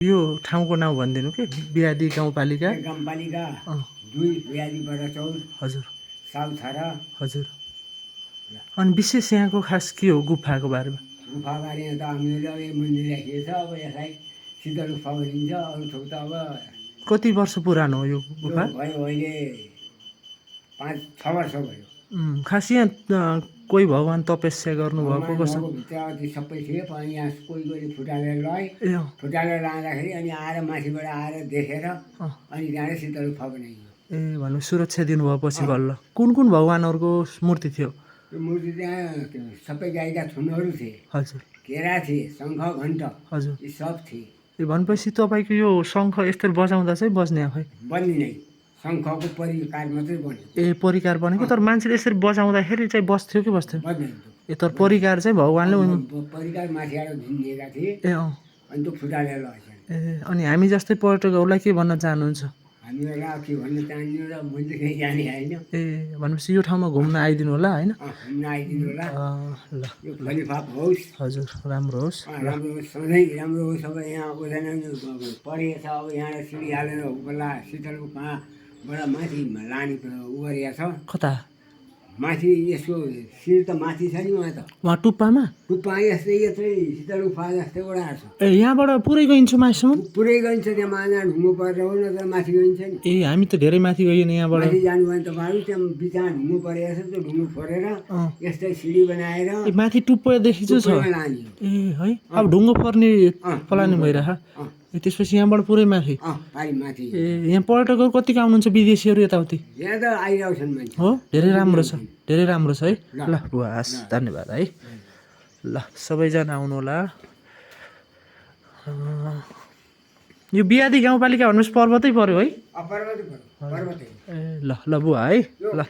यो ठाउँको नाउँ भनिदिनु कि बियादी गाउँपालिका गाउँपालिका अँ 2 बियादी बडाचौर हजुर साउथारा। हजुर अनि विशेष यहाँको खास के हो गुफाको बारेमा गुफाबारे त हामीले अब यो मन्दिर राखिएको छ। अब यसलाई शीतल गुफा भनिन्छ। अरू थोक त अब कति वर्ष पुरानो हो यो यो गुफा भयो अहिले 5-6 वर्ष भयो। खास यहाँ कोही भगवान् तपस्या गर्नुभएको कस्तो भगवान्हरूको भित्र अति सबै थिए। अनि यहाँ कोही कोही फुटालेर लए। ए अँ फुटालेर लाँदाखेरि अनि आएर माथिबाट आएर देखेर अँ अनि त्यहाँबाट शीतल गुफा बनाइयो। ए भन्नु सुरक्षा दिनुभएपछि अँ। बल्ल कुन कुन भगवान्हरूको मूर्ति थियो यो मूर्ति त्यहाँ सबै गाईका थुनहरू थिए, हजुर केरा थिए, शङ्ख घण्ट हजुर यी सब थिए। ए भनेपछि तपाईँको यो शङ्ख यस्तरी बजाउँदा चाहिँ बज्ने आफै बन्ने नै शङ्खको परिकार मात्रै बन्यो, ए परिकार बनेको तर मान्छेले यसरी बजाउँदाखेरि चाहिँ बस्थ्यो कि बस्थ्यो बन्दैन। ए तर परिकार चाहिँ भगवान्ले परिकार माथिबाट झुन्डिएका थिए। ए अँ अनि त्यो फुटालेर लगेछ। ए अनि हामी जस्तै पर्यटकहरूलाई के भन्न चाहनुहुन्छ हामीहरूलाई के भन्न चाहन्छु र मैले कहीँ जाने होइन। ए भनेपछि यो ठाउँमा घुम्न आइदिनु होला होइन घुम्न आइदिनु होला। ल यो खलिफाप होस्, हजुर राम्रो होस् राम्रो होस्, सधैँ राम्रो होस्। अब यहाँ ओजन परेको छ। अब यहाँ सिँढी हालेर उपला शीतल गुफाबाट माथि लाने उ गरेको छ। कता माथि यसको शिर त माथि छ नि उहाँ त उहाँ टुप्पामा टुप्पा यस्तै यत्रै शीतल गुफा जस्तै वडा छ। ए यहाँबाट पुरै गइन्छ माथिसम्म पुरै गइन्छ। त्यहाँ माना ढुङ्गो परेर हो न त माथि गइन्छ नि। ए हामी त धेरै माथि गयौँ नि यहाँबाट माथि जानु भयो भने तपाईँहरू त्यहाँ बिचमा ढुङ्गो परेको छ। त्यो ढुङ्गो फोरेर अँ यस्तै सिँढी बनाएर ए माथि टुप्पोदेखि चाहिँ छ टुप्पोमा लाने हो। ए है अब ढुङ्गो पर्ने अँ, प्लानिङ भइरह अँ, ए त्यसपछि यहाँबाट पुरै माथि पारि माथि। ए यहाँ पर्यटकहरू कतिको आउनुहुन्छ विदेशीहरू यताउति यहाँ त आइरहेछन् मान्छे। हो धेरै राम्रो छ है ल हस् धन्यवाद है ल सबैजना आउनु होला यो बियादी गाउँपालिका भन्नुहोस् पर्वतै पर्यो है पर्वतै पर्वतै। ए ल ल बुवा है ल